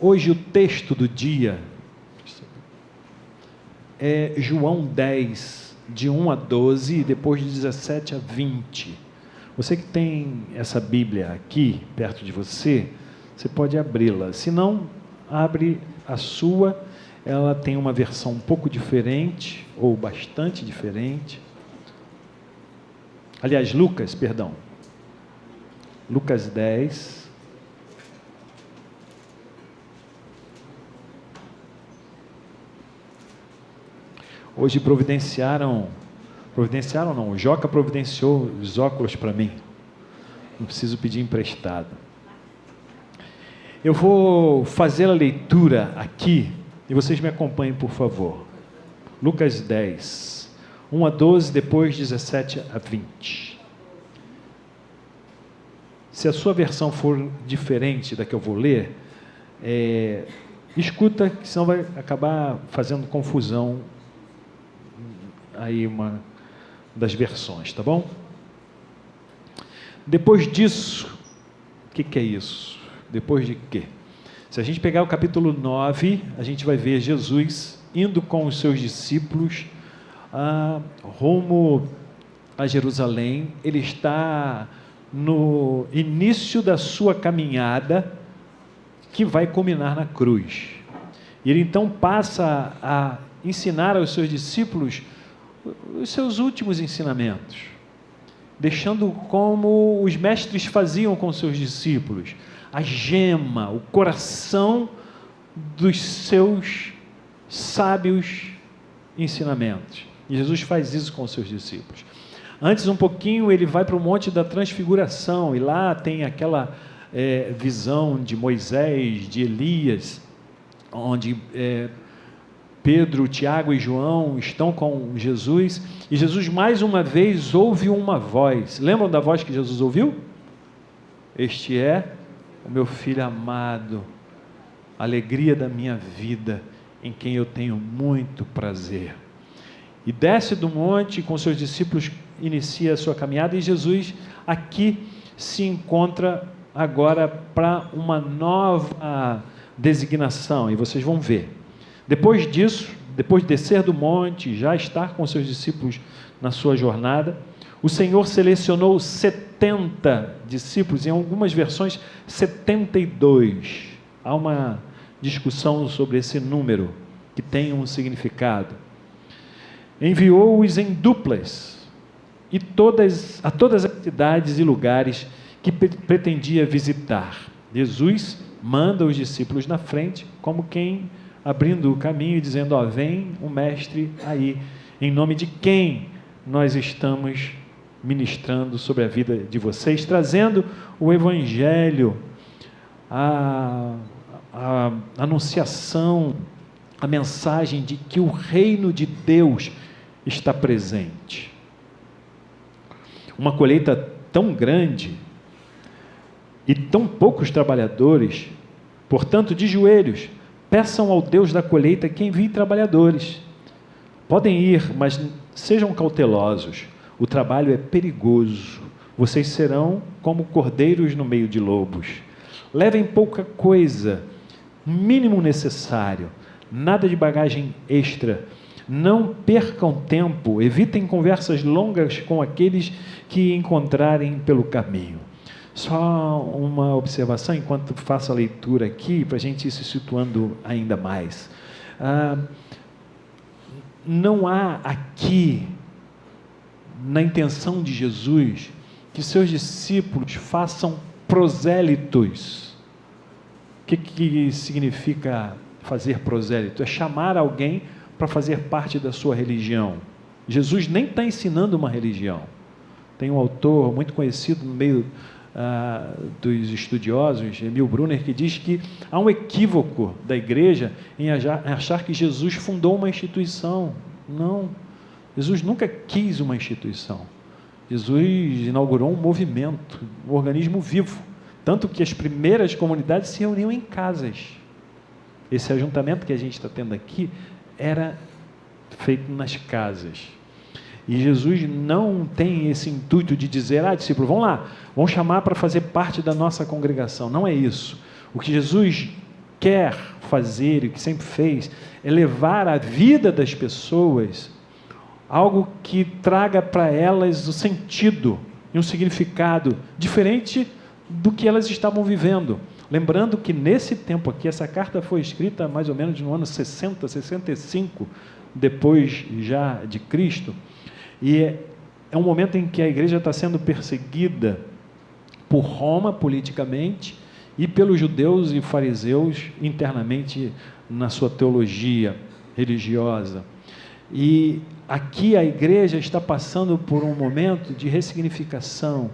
Hoje o texto do dia é João 10, de 1 a 12, e depois de 17 a 20. Você que tem essa Bíblia aqui, perto de você, você pode abri-la. Se não, abre a sua. Ela tem uma versão um pouco diferente, ou bastante diferente. Aliás, Lucas 10. Hoje providenciaram não, o Joca providenciou os óculos para mim. Não preciso pedir emprestado. Eu vou fazer a leitura aqui, e vocês me acompanhem, por favor. Lucas 10, 1 a 12, depois 17 a 20. Se a sua versão for diferente da que eu vou ler, escuta, que senão vai acabar fazendo confusão aí uma das versões, tá bom? Depois disso, o que é isso? Depois de quê? Se a gente pegar o capítulo 9, a gente vai ver Jesus indo com os seus discípulos rumo a Jerusalém. Ele está no início da sua caminhada, que vai culminar na cruz. E ele então passa a ensinar aos seus discípulos os seus últimos ensinamentos, deixando como os mestres faziam com seus discípulos, a gema, o coração dos seus sábios ensinamentos. E Jesus faz isso com os seus discípulos. Antes, um pouquinho, ele vai para o Monte da Transfiguração, e lá tem aquela visão de Moisés, de Elias, onde Pedro, Tiago e João estão com Jesus, e Jesus mais uma vez ouve uma voz. Lembram da voz que Jesus ouviu? Este é o meu filho amado, a alegria da minha vida, em quem eu tenho muito prazer. E desce do monte com seus discípulos, inicia a sua caminhada, e Jesus aqui se encontra agora para uma nova designação, e vocês vão ver. Depois disso, depois de descer do monte, já estar com seus discípulos na sua jornada, o Senhor selecionou 70 discípulos, em algumas versões 72. Há uma discussão sobre esse número, que tem um significado. Enviou-os em duplas, e a todas as cidades e lugares que pretendia visitar. Jesus manda os discípulos na frente, como quem abrindo o caminho e dizendo: vem o mestre aí, em nome de quem nós estamos ministrando sobre a vida de vocês, trazendo o evangelho, a anunciação, a mensagem de que o reino de Deus está presente. Uma colheita tão grande e tão poucos trabalhadores, portanto, de joelhos, peçam ao Deus da colheita que envie trabalhadores. Podem ir, mas sejam cautelosos. O trabalho é perigoso. Vocês serão como cordeiros no meio de lobos. Levem pouca coisa, o mínimo necessário, nada de bagagem extra. Não percam tempo, evitem conversas longas com aqueles que encontrarem pelo caminho. Só uma observação, enquanto faço a leitura aqui, para a gente ir se situando ainda mais. Não há aqui, na intenção de Jesus, que seus discípulos façam prosélitos. O que significa fazer prosélito? É chamar alguém para fazer parte da sua religião. Jesus nem está ensinando uma religião. Tem um autor muito conhecido no meio dos estudiosos, Emil Brunner, que diz que há um equívoco da igreja em achar que Jesus fundou uma instituição. Não, Jesus nunca quis uma instituição. Jesus inaugurou um movimento, um organismo vivo, tanto que as primeiras comunidades se reuniam em casas. Esse ajuntamento que a gente está tendo aqui era feito nas casas. E Jesus não tem esse intuito de dizer: discípulo, vão lá, vão chamar para fazer parte da nossa congregação. Não é isso. O que Jesus quer fazer e que sempre fez é levar a vida das pessoas algo que traga para elas o sentido e um significado diferente do que elas estavam vivendo. Lembrando que nesse tempo aqui, essa carta foi escrita mais ou menos no ano 60, 65, depois já de Cristo, e é um momento em que a igreja está sendo perseguida por Roma politicamente e pelos judeus e fariseus internamente na sua teologia religiosa. E aqui a igreja está passando por um momento de ressignificação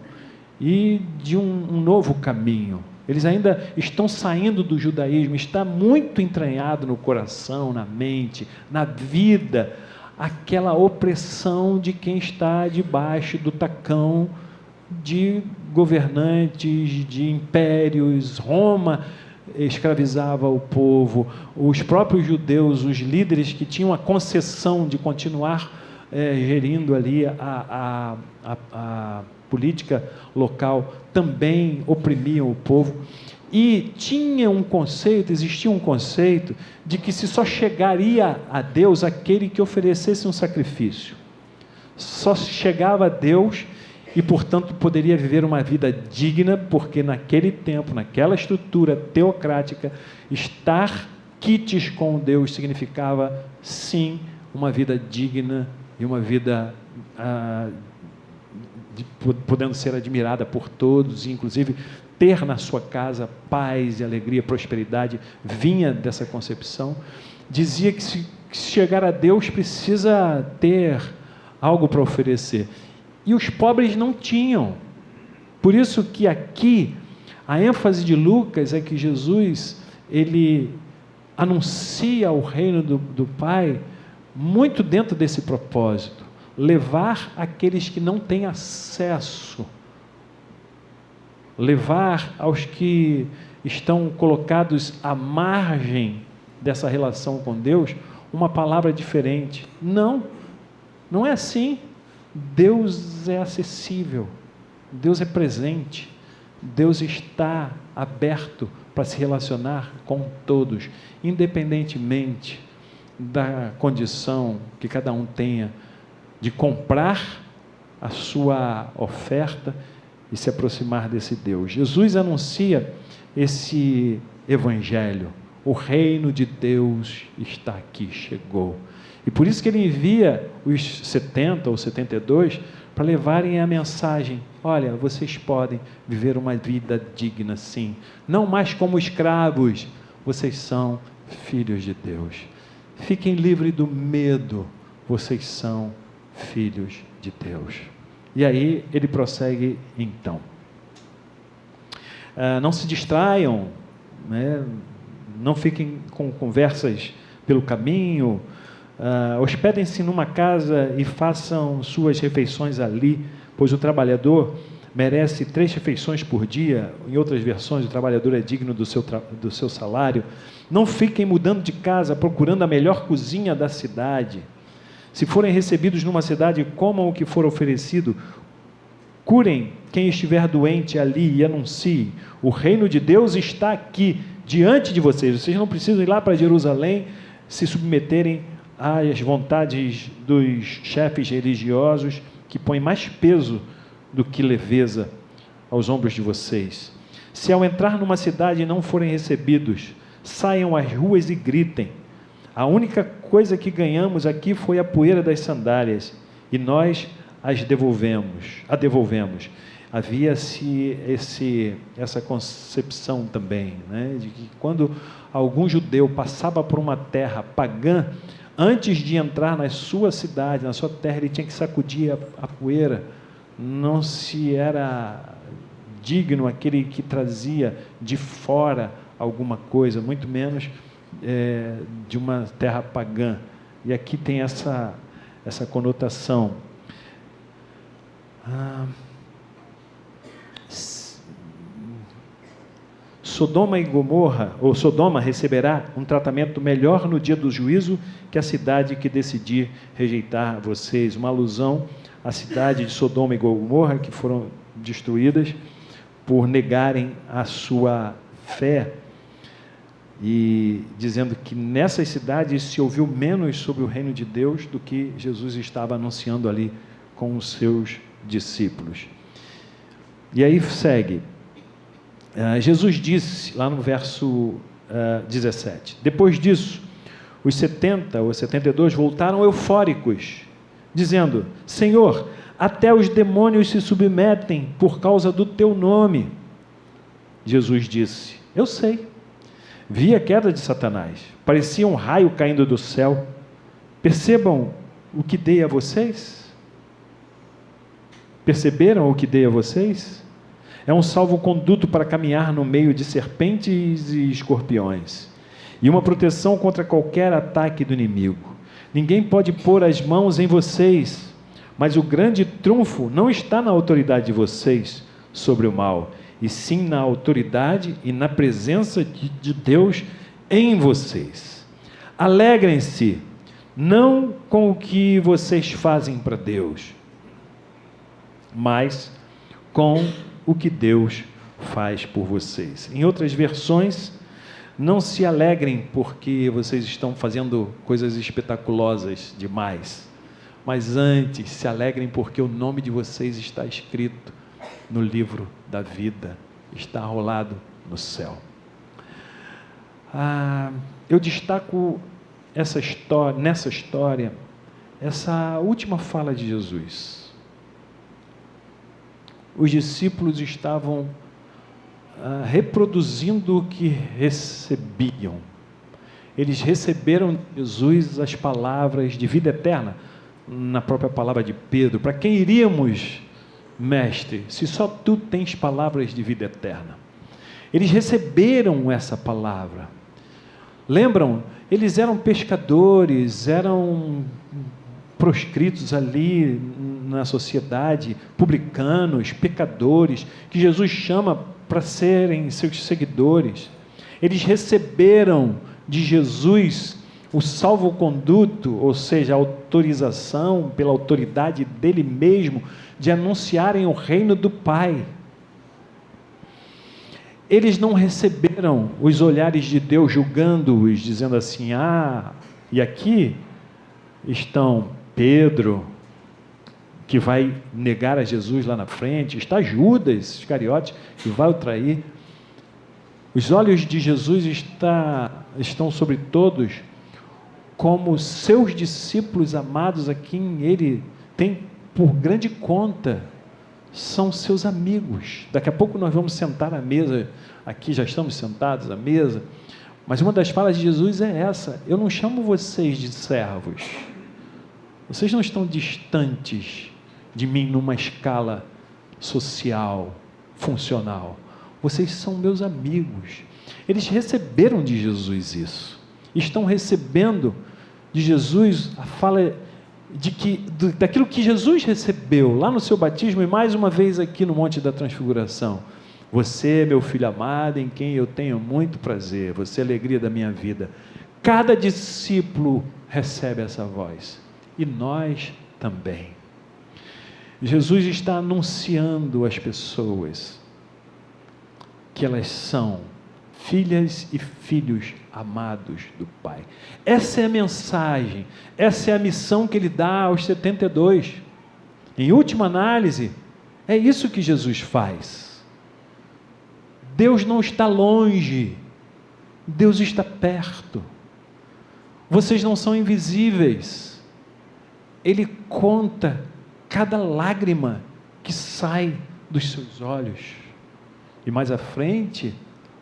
e de um novo caminho. Eles ainda estão saindo do judaísmo, está muito entranhado no coração, na mente, na vida, aquela opressão de quem está debaixo do tacão de governantes, de impérios. Roma escravizava o povo, os próprios judeus, os líderes que tinham a concessão de continuar gerindo ali a política local, também oprimiam o povo. E existia um conceito de que se só chegaria a Deus aquele que oferecesse um sacrifício. Só chegava a Deus e, portanto, poderia viver uma vida digna, porque naquele tempo, naquela estrutura teocrática, estar quites com Deus significava, sim, uma vida digna e uma vida podendo ser admirada por todos, e inclusive ter na sua casa paz e alegria, prosperidade, vinha dessa concepção. Dizia que se chegar a Deus precisa ter algo para oferecer. E os pobres não tinham. Por isso que aqui a ênfase de Lucas é que Jesus, ele anuncia o reino do Pai muito dentro desse propósito, levar aqueles que não têm acesso, levar aos que estão colocados à margem dessa relação com Deus uma palavra diferente. Não é assim. Deus é acessível, Deus é presente, Deus está aberto para se relacionar com todos, independentemente da condição que cada um tenha de comprar a sua oferta e se aproximar desse Deus. Jesus anuncia esse evangelho: o reino de Deus está aqui, chegou. E por isso que ele envia os 70 ou 72 para levarem a mensagem: olha, vocês podem viver uma vida digna, sim, não mais como escravos, vocês são filhos de Deus. Fiquem livres do medo, vocês são filhos de Deus. E aí ele prossegue então. Não se distraiam, né? Não fiquem com conversas pelo caminho, hospedem-se numa casa e façam suas refeições ali, pois o trabalhador merece 3 refeições por dia. Em outras versões, o trabalhador é digno do seu salário. Não fiquem mudando de casa, procurando a melhor cozinha da cidade. Se forem recebidos numa cidade, comam o que for oferecido. Curem quem estiver doente ali e anunciem: o reino de Deus está aqui, diante de vocês. Vocês não precisam ir lá para Jerusalém, se submeterem às vontades dos chefes religiosos, que põem mais peso do que leveza aos ombros de vocês. Se ao entrar numa cidade não forem recebidos, saiam às ruas e gritem: a única coisa que ganhamos aqui foi a poeira das sandálias, e nós a devolvemos. Havia-se essa concepção também, né, de que quando algum judeu passava por uma terra pagã, antes de entrar na sua cidade, na sua terra, ele tinha que sacudir a poeira. Não se era digno aquele que trazia de fora alguma coisa, muito menos de uma terra pagã. E aqui tem essa conotação. Sodoma e Gomorra, ou Sodoma, receberá um tratamento melhor no dia do juízo que a cidade que decidir rejeitar vocês. Uma alusão à cidade de Sodoma e Gomorra, que foram destruídas por negarem a sua fé. e dizendo que nessas cidades se ouviu menos sobre o reino de Deus do que Jesus estava anunciando ali com os seus discípulos. E aí segue. Jesus disse, lá no verso 17, depois disso, os 70 ou 72 voltaram eufóricos, dizendo: Senhor, até os demônios se submetem por causa do teu nome. Jesus disse: eu sei, vi a queda de Satanás, parecia um raio caindo do céu. Percebam o que dei a vocês? Perceberam o que dei a vocês? É um salvo-conduto para caminhar no meio de serpentes e escorpiões, e uma proteção contra qualquer ataque do inimigo. Ninguém pode pôr as mãos em vocês, mas o grande trunfo não está na autoridade de vocês sobre o mal, e sim na autoridade e na presença de Deus em vocês. Alegrem-se, não com o que vocês fazem para Deus, mas com o que Deus faz por vocês. Em outras versões, não se alegrem porque vocês estão fazendo coisas espetaculosas demais, mas antes se alegrem porque o nome de vocês está escrito no livro da vida, está rolado no céu. Eu destaco nessa história, essa última fala de Jesus. Os discípulos estavam reproduzindo o que recebiam. Eles receberam de Jesus as palavras de vida eterna, na própria palavra de Pedro: para quem iríamos, mestre, se só tu tens palavras de vida eterna? Eles receberam essa palavra. Lembram? Eles eram pescadores, eram proscritos ali na sociedade, publicanos, pecadores, que Jesus chama para serem seus seguidores. Eles receberam de Jesus o salvo-conduto, ou seja, a autorização pela autoridade dele mesmo de anunciarem o reino do Pai. Eles não receberam os olhares de Deus julgando-os, dizendo assim: e aqui estão Pedro, que vai negar a Jesus lá na frente, está Judas Iscariote, que vai o trair. Os olhos de Jesus estão sobre todos, como seus discípulos amados, a quem ele tem por grande conta, são seus amigos. Daqui a pouco nós vamos sentar à mesa, aqui já estamos sentados à mesa, mas uma das falas de Jesus é essa: eu não chamo vocês de servos, vocês não estão distantes de mim numa escala social, funcional, vocês são meus amigos. Eles receberam de Jesus isso, estão recebendo de Jesus a fala daquilo que Jesus recebeu lá no seu batismo e mais uma vez aqui no Monte da Transfiguração: você é meu filho amado, em quem eu tenho muito prazer, você é a alegria da minha vida. Cada discípulo recebe essa voz, e nós também. Jesus está anunciando às pessoas que elas são filhas e filhos amados do Pai. Essa é a mensagem, essa é a missão que ele dá aos 72. Em última análise, é isso que Jesus faz. Deus não está longe, Deus está perto. Vocês não são invisíveis. Ele conta cada lágrima que sai dos seus olhos. E mais à frente,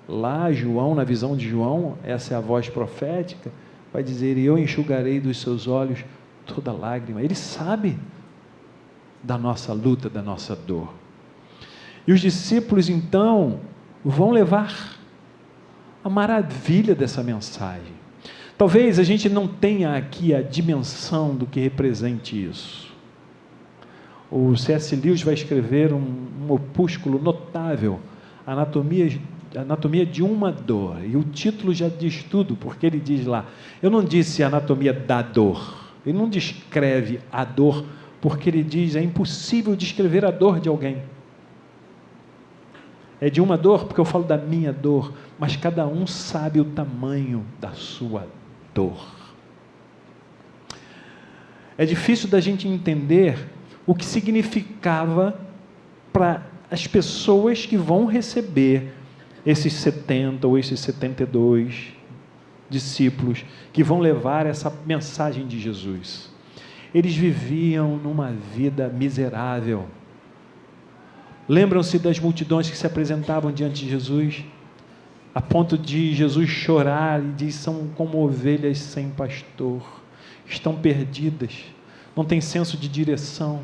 lá João, na visão de João, essa é a voz profética, vai dizer: e eu enxugarei dos seus olhos toda lágrima. Ele sabe da nossa luta, da nossa dor. E os discípulos então vão levar a maravilha dessa mensagem. Talvez a gente não tenha aqui a dimensão do que represente isso. O C.S. Lewis vai escrever um opúsculo notável, Anatomia de uma Dor, e o título já diz tudo, porque ele diz lá, eu não disse anatomia da dor, ele não descreve a dor, porque ele diz, é impossível descrever a dor de alguém. é de uma dor, porque eu falo da minha dor, mas cada um sabe o tamanho da sua dor. É difícil da gente entender o que significava para as pessoas que vão receber esses 70 ou esses 72 discípulos que vão levar essa mensagem de Jesus. Eles viviam numa vida miserável. Lembram-se das multidões que se apresentavam diante de Jesus, a ponto de Jesus chorar e diz: são como ovelhas sem pastor, estão perdidas, não tem senso de direção.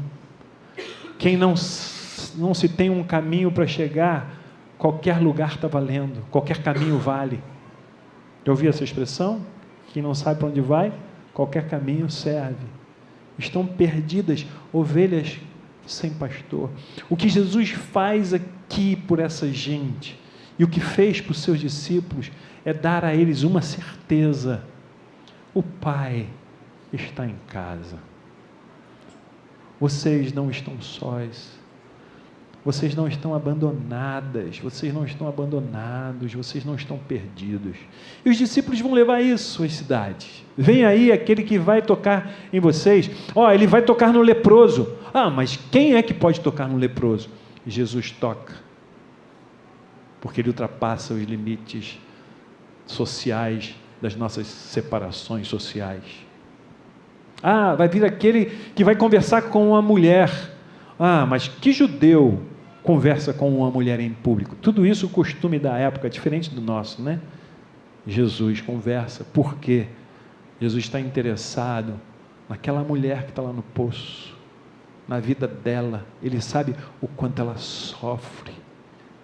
Quem não se tem um caminho para chegar, qualquer lugar está valendo, qualquer caminho vale. Já ouviu essa expressão? Quem não sabe para onde vai, qualquer caminho serve. Estão perdidas, ovelhas sem pastor. O que Jesus faz aqui por essa gente, e o que fez para os seus discípulos, é dar a eles uma certeza: o Pai está em casa. Vocês não estão sós. Vocês não estão abandonadas, vocês não estão abandonados, vocês não estão perdidos. E os discípulos vão levar isso às cidades. Vem aí aquele que vai tocar em vocês. Ele vai tocar no leproso. Mas quem é que pode tocar no leproso? E Jesus toca, porque ele ultrapassa os limites sociais, das nossas separações sociais. Vai vir aquele que vai conversar com uma mulher. Mas que judeu conversa com uma mulher em público? Tudo isso o costume da época, diferente do nosso, né? Jesus conversa. Por quê? Jesus está interessado naquela mulher que está lá no poço, na vida dela. Ele sabe o quanto ela sofre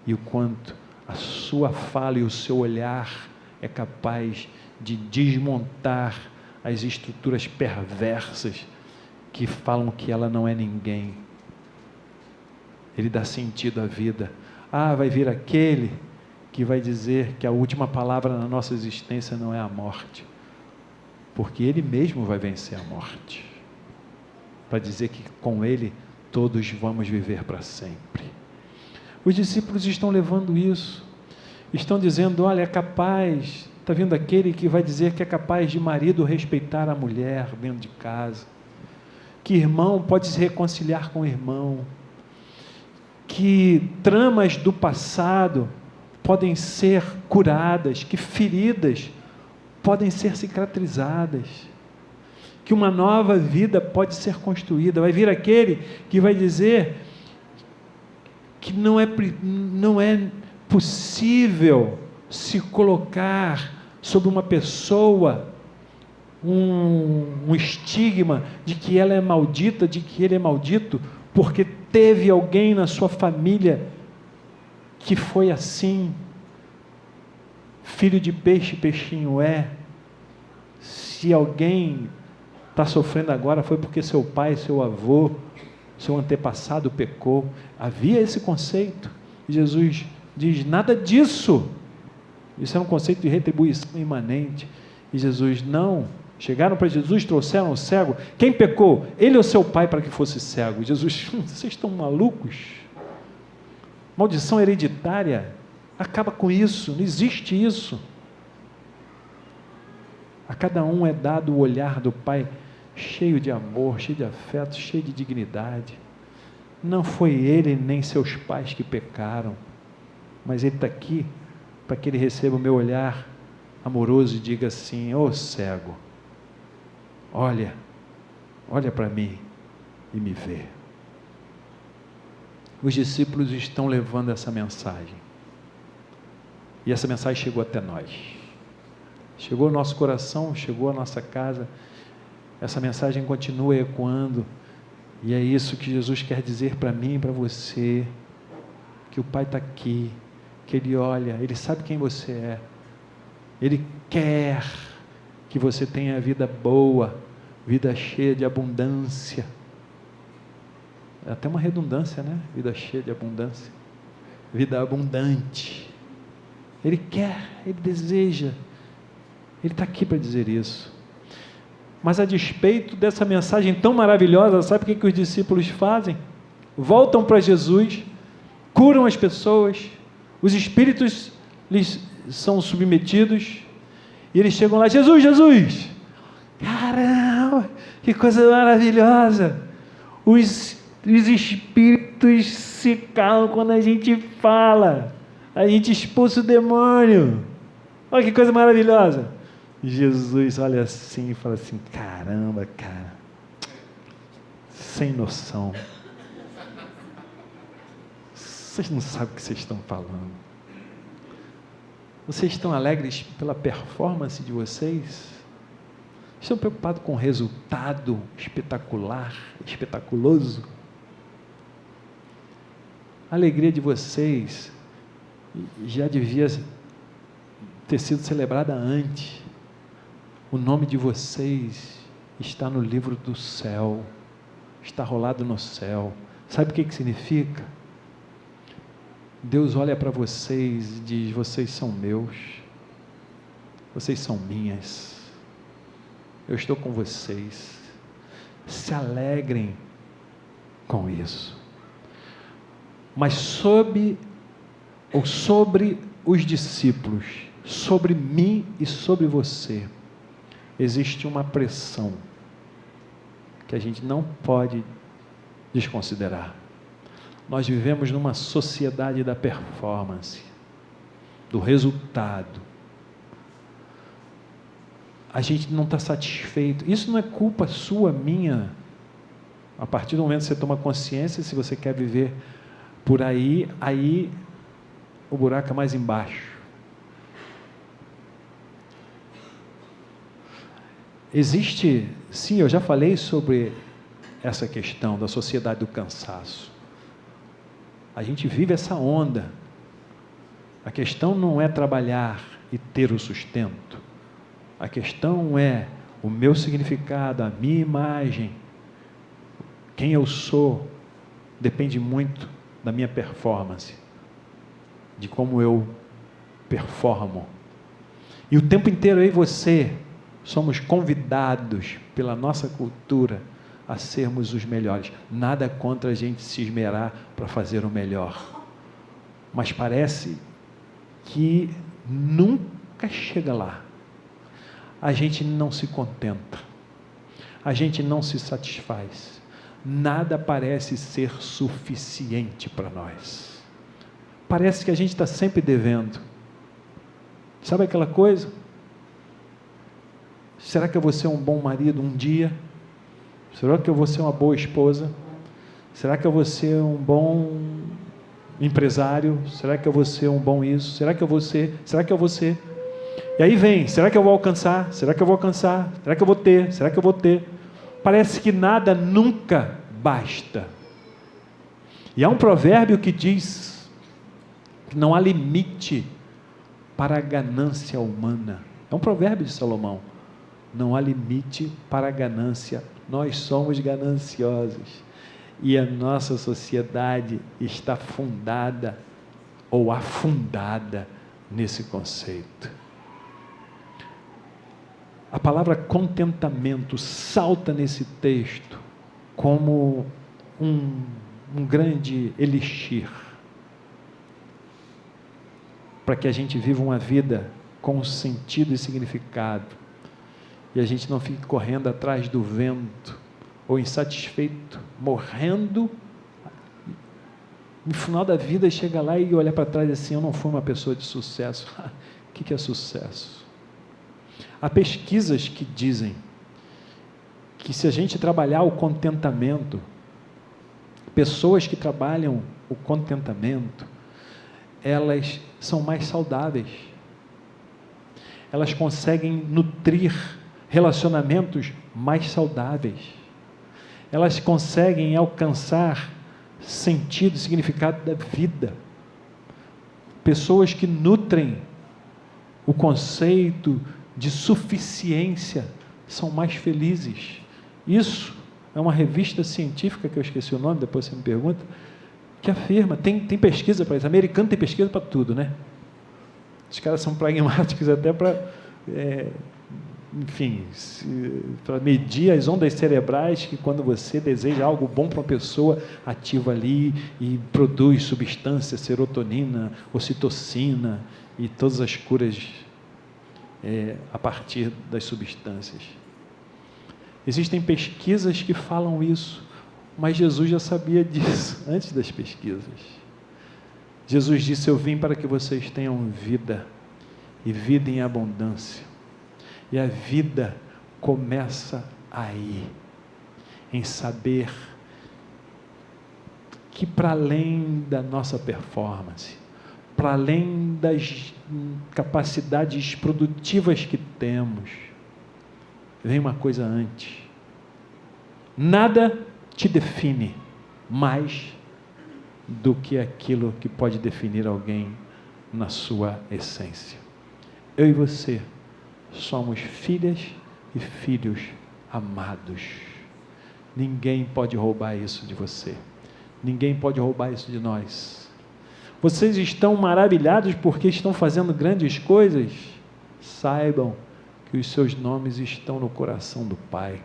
e o quanto a sua fala e o seu olhar é capaz de desmontar as estruturas perversas que falam que ela não é ninguém. Ele dá sentido à vida. Vai vir aquele que vai dizer que a última palavra na nossa existência não é a morte, porque ele mesmo vai vencer a morte, para dizer que com ele todos vamos viver para sempre. Os discípulos estão levando isso, estão dizendo: olha, é capaz, está vindo aquele que vai dizer que é capaz de marido respeitar a mulher dentro de casa, que irmão pode se reconciliar com o irmão, que tramas do passado podem ser curadas, que feridas podem ser cicatrizadas, que uma nova vida pode ser construída. Vai vir aquele que vai dizer que não é possível se colocar sobre uma pessoa um estigma de que ela é maldita, de que ele é maldito, porque teve alguém na sua família que foi assim. Filho de peixe, peixinho é. Se alguém está sofrendo agora, foi porque seu pai, seu avô, seu antepassado pecou. Havia esse conceito. E Jesus diz: nada disso. Isso é um conceito de retribuição imanente. E Jesus: não. Chegaram para Jesus, trouxeram o cego. Quem pecou? Ele ou seu pai para que fosse cego? Jesus: vocês estão malucos? Maldição hereditária, acaba com isso, não existe isso. A cada um é dado o olhar do Pai, cheio de amor, cheio de afeto, cheio de dignidade. Não foi ele nem seus pais que pecaram, mas ele está aqui para que ele receba o meu olhar amoroso e diga assim: ô cego, olha para mim e me vê. Os discípulos estão levando essa mensagem, e essa mensagem chegou até nós, chegou ao nosso coração, chegou à nossa casa. Essa mensagem continua ecoando, e é isso que Jesus quer dizer para mim e para você, que o Pai está aqui, que Ele olha, Ele sabe quem você é, Ele quer que você tenha vida boa, vida cheia de abundância. É até uma redundância, né? Vida cheia de abundância, vida abundante. Ele quer, Ele deseja, Ele está aqui para dizer isso. Mas a despeito dessa mensagem tão maravilhosa, sabe o que os discípulos fazem? Voltam para Jesus, curam as pessoas, os espíritos lhes são submetidos, e eles chegam lá, Jesus, Jesus! Caramba, que coisa maravilhosa! Os espíritos se calam quando a gente fala, a gente expulsa o demônio. Olha que coisa maravilhosa! Jesus olha assim e fala assim, caramba, cara, sem noção. Vocês não sabem o que vocês estão falando. Vocês estão alegres pela performance de vocês? Estão preocupados com o resultado espetacular, espetaculoso? A alegria de vocês já devia ter sido celebrada antes. O nome de vocês está no livro do céu, está rolado no céu. Sabe o que significa? Deus olha para vocês e diz, vocês são meus, vocês são minhas, eu estou com vocês, se alegrem com isso. Mas sobre os discípulos, sobre mim e sobre você, existe uma pressão que a gente não pode desconsiderar. Nós vivemos numa sociedade da performance, do resultado. A gente não está satisfeito. Isso não é culpa sua, minha. A partir do momento que você toma consciência, se você quer viver por aí o buraco é mais embaixo. Existe, sim, eu já falei sobre essa questão da sociedade do cansaço. A gente vive essa onda. A questão não é trabalhar e ter o sustento. A questão é o meu significado, a minha imagem, quem eu sou, depende muito da minha performance, de como eu performo. E o tempo inteiro eu e você somos convidados pela nossa cultura a sermos os melhores. Nada contra a gente se esmerar para fazer o melhor. Mas parece que nunca chega lá. A gente não se contenta. A gente não se satisfaz. Nada parece ser suficiente para nós. Parece que a gente está sempre devendo. Sabe aquela coisa? Será que eu vou ser um bom marido um dia? Será que eu vou ser uma boa esposa? Será que eu vou ser um bom empresário? Será que eu vou ser um bom isso? Será que eu vou ser? Será que eu vou ser? E aí vem, será que eu vou alcançar? Será que eu vou alcançar? Será que eu vou ter? Será que eu vou ter? Parece que nada nunca basta. E há um provérbio que diz que não há limite para a ganância humana. É um provérbio de Salomão. Não há limite para a ganância. Nós somos gananciosos. E a nossa sociedade está fundada ou afundada nesse conceito. A palavra contentamento salta nesse texto como um grande elixir para que a gente viva uma vida com sentido e significado. E a gente não fique correndo atrás do vento, ou insatisfeito, morrendo, no final da vida chega lá e olha para trás assim, eu não fui uma pessoa de sucesso. O que é sucesso? Há pesquisas que dizem que se a gente trabalhar o contentamento, pessoas que trabalham o contentamento, elas são mais saudáveis, elas conseguem nutrir relacionamentos mais saudáveis, elas conseguem alcançar sentido e significado da vida. Pessoas que nutrem o conceito de suficiência são mais felizes. Isso é uma revista científica, que eu esqueci o nome, depois você me pergunta, que afirma, tem pesquisa para isso. O americano tem pesquisa para tudo, né? Os caras são pragmáticos até para enfim, para medir as ondas cerebrais, que quando você deseja algo bom para uma pessoa, ativa ali e produz substância, serotonina, ocitocina e todas as curas a partir das substâncias. Existem pesquisas que falam isso, mas Jesus já sabia disso antes das pesquisas. Jesus disse: eu vim para que vocês tenham vida, e vida em abundância. E a vida começa aí, em saber que para além da nossa performance, para além das capacidades produtivas que temos, vem uma coisa antes. Nada te define mais do que aquilo que pode definir alguém na sua essência. Eu e você somos filhas e filhos amados. Ninguém pode roubar isso de você. Ninguém pode roubar isso de nós. Vocês estão maravilhados porque estão fazendo grandes coisas? Saibam que os seus nomes estão no coração do Pai.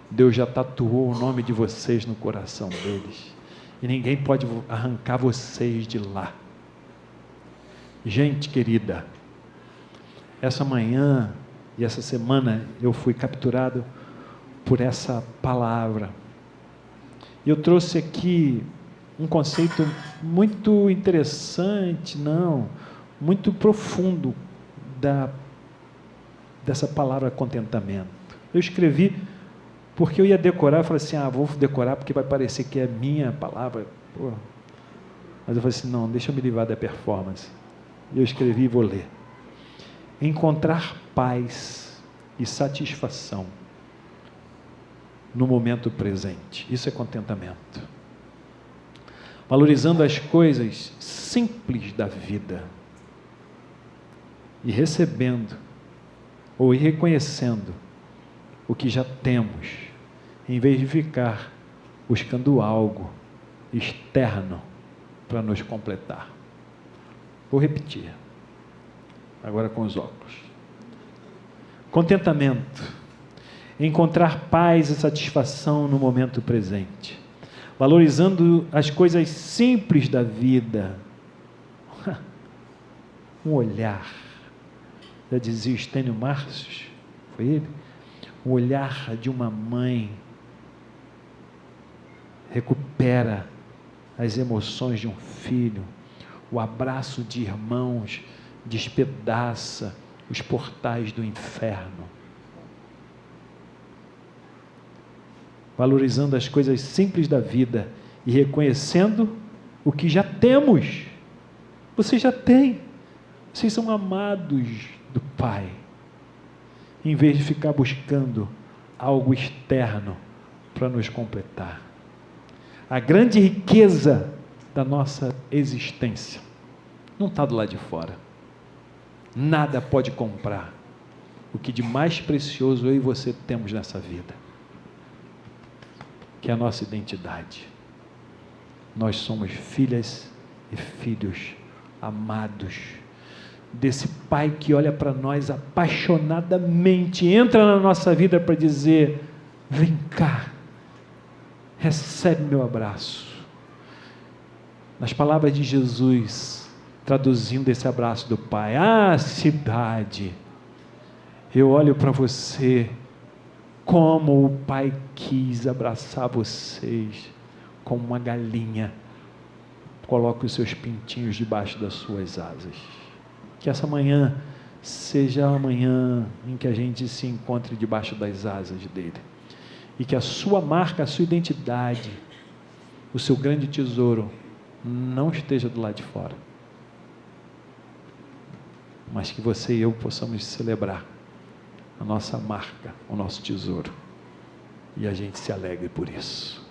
Deus já tatuou o nome de vocês no coração deles. E ninguém pode arrancar vocês de lá. Gente querida, essa manhã e essa semana eu fui capturado por essa palavra. E eu trouxe aqui um conceito muito interessante, muito profundo dessa palavra contentamento. Eu escrevi porque eu ia decorar, eu falei assim, vou decorar porque vai parecer que é minha palavra. Pô. Mas eu falei assim, não, deixa eu me livrar da performance. Eu escrevi e vou ler. Encontrar paz e satisfação no momento presente. Isso é contentamento. Valorizando as coisas simples da vida e recebendo ou reconhecendo o que já temos, em vez de ficar buscando algo externo para nos completar. Vou repetir, agora com os óculos. Contentamento, encontrar paz e satisfação no momento presente, valorizando as coisas simples da vida. Um olhar, já dizia Estênio Márcios, foi ele? O olhar de uma mãe recupera as emoções de um filho. O abraço de irmãos despedaça os portais do inferno. Valorizando as coisas simples da vida e reconhecendo o que já temos. Vocês já têm. Vocês são amados do Pai. Em vez de ficar buscando algo externo para nos completar. A grande riqueza da nossa existência não está do lado de fora. Nada pode comprar o que de mais precioso eu e você temos nessa vida, que é a nossa identidade. Nós somos filhas e filhos amados desse Pai que olha para nós apaixonadamente, entra na nossa vida para dizer: vem cá, recebe meu abraço. Nas palavras de Jesus, traduzindo esse abraço do Pai: cidade, eu olho para você como o Pai quis abraçar vocês, como uma galinha coloca os seus pintinhos debaixo das suas asas. Que essa manhã seja a manhã em que a gente se encontre debaixo das asas dele. E que a sua marca, a sua identidade, o seu grande tesouro, não esteja do lado de fora. Mas que você e eu possamos celebrar a nossa marca, o nosso tesouro. E a gente se alegre por isso.